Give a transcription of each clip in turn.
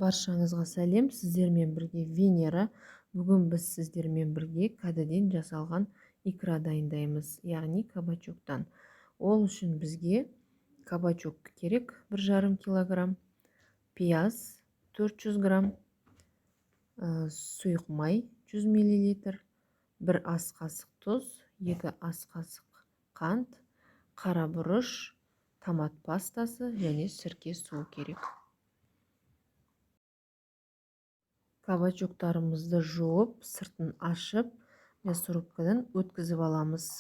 Баршаңызға сәлем, сіздермен бірге Венера. Бүгін біз сіздермен бірге кәдеден жасалған икра дайындаймыз, яғни кабачоктан. Ол үшін бізге кабачок керек 1,5 килограмм, пияз 400 грамм, сұйық май 100 мл, 1 ас қасық тұз, 2 ас қасық қант, қара бұрыш, томат пастасы және сірке суы керек. Кабачоктарымызды жуып, сыртын ашып, мясорубкадан өткізіп аламыз.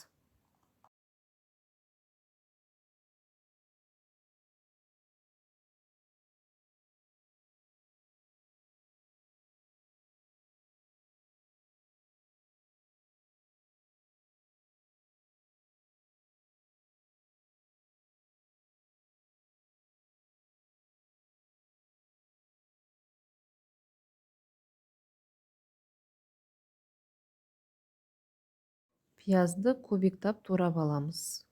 Пиязды кубиктап турап аламыз.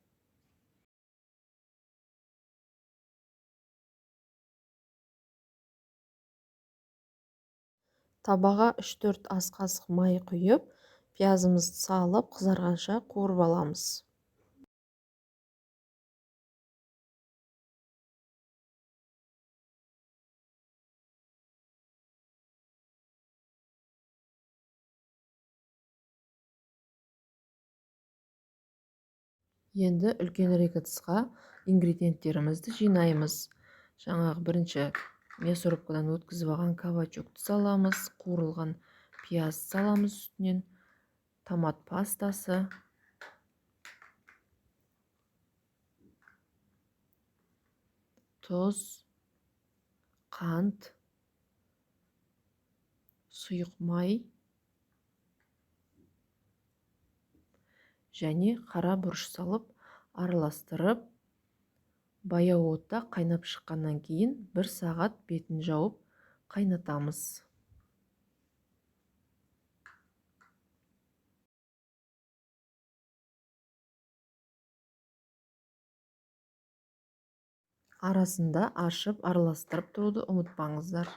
Табаға 3-4 ас қасық май құйып, пиязымызды салып, қызарғанша қуырып аламыз. Енді үлкенірек ыдысқа ингредиенттерімізді жинаймыз. Жаңағы бірінші мясорубкадан өткізіп алған кабачокты саламыз, қуырылған пияз саламыз үстінен, томат пастасы, тұз, қант, сұйық май және қара бұрыш салып араластырып, баяу отта қайнап шыққаннан кейін 1 сағат бетін жауып қайнатамыз. Арасында ашып араластырып тұруды ұмытпаңыздар.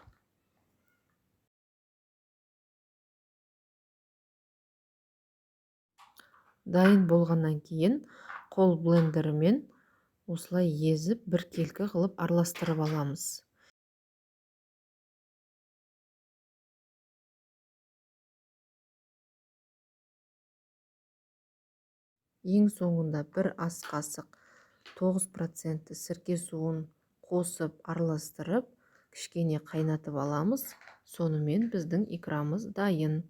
Дайын болғаннан кейін қол блендерімен осылай езіп біркелкі қылып араластырып аламыз. Ең соңында 1 ас қасық 9% сірке суын қосып араластырып, кішкене қайнатып аламыз. Сонымен біздің икрамыз дайын.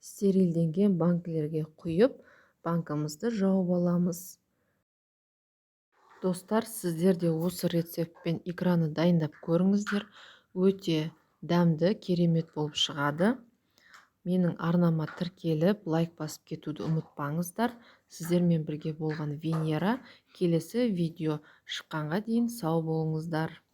Стерилденген банкілерге құйып, банкамызды жауып аламыз. Достар, сіздер де осы рецептпен икраны дайындап көріңіздер. Өте дәмді, керемет болып шығады. Менің арнама тіркеліп, лайк басып кетуді ұмытпаңыздар. Сіздермен бірге болған Венера. Келесі видео шыққанға дейін сау болыңыздар.